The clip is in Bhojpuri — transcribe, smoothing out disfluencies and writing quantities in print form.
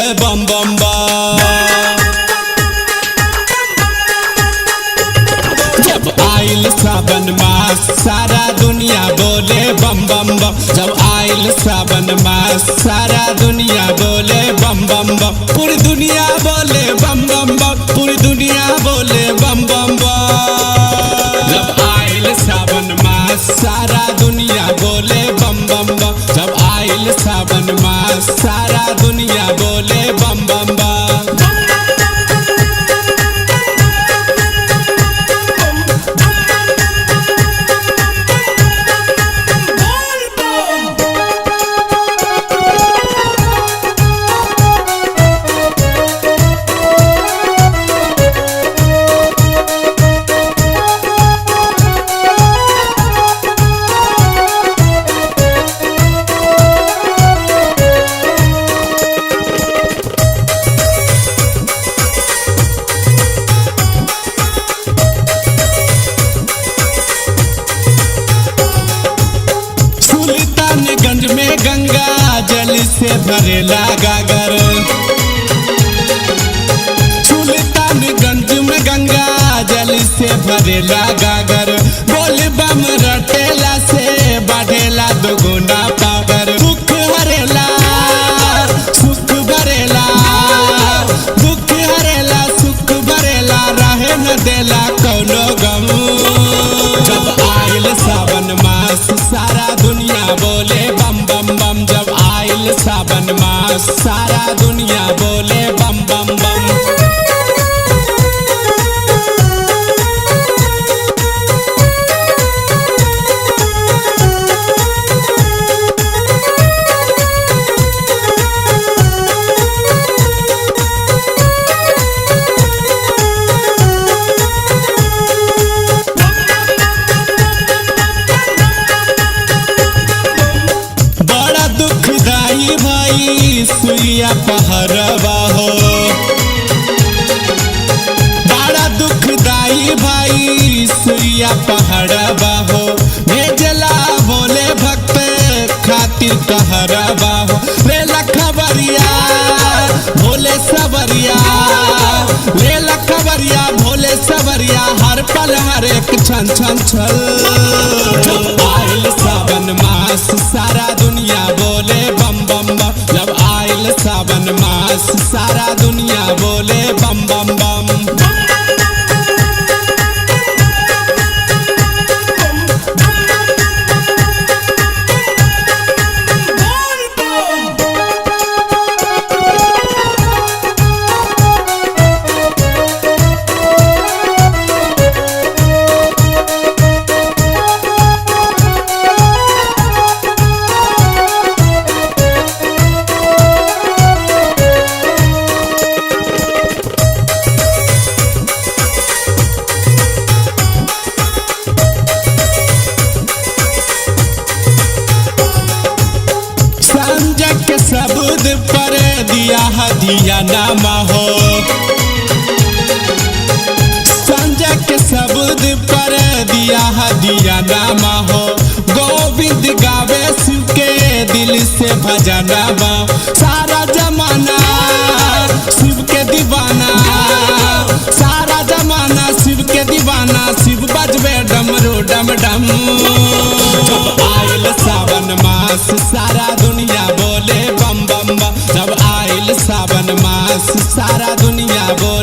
बोले बम बम बम। जब आइल सावन मास सारा दुनिया बोले बम बम बम। जब आइल सावन मास सारा दुनिया बोले बम बम बम। पूरी दुनिया बोले बम बम बम। पूरी दुनिया बोले बम बम बम। जब आइल सावन मास सारा दुनिया बोले बम बम बम। जब आइल सावन मास सारा दुनिया बोले बम बम बम। सुल्तानगंज में गंगा जल से भरेला गागर। सुल्तानगंज में गंगा जल से भरेला गागर। बोल बम रटेला से बढ़ेला दोगुना पावर। दुख हरेला सुख भरेला। दुख हरेला सुख भरेला रहे न देला कौनो गम। जब आइल सावन मास सारा दुनिया बोले बम बम बम। जब आइल सावन मास सारा दुनिया बोले बम बम बम। बड़ा दुखदाई भाई सुइया पहरवा हो। बड़ा दुखदाई भाई सुइया पहरवा हो। भेजला बोले भक्त खातिर कहरवा हो। लेला खबरिया भोले सबरिया। लेला खबरिया भोले सबरिया हर पल हर एक छन छन छल। जब आइल सावन मास सारा दुनिया बोले बम बम बम। जब आइल सावन मास सारा दुनिया बोले बम बम बम। संजय के सबूत पर दिया हदिया नामा हो। संजय के सबूत पर दिया हदिया नामा हो। गोविंद गावे शिव के दिल से भजनवा। सारा जमाना शिव के दीवाना। सारा जमाना शिव के दीवाना। शिव बजबे डमरू डम डम। जब आइल सावन मास सारा दुनिया बोले बम बम बम। जब आइल सावन मास सारा दुनिया बोले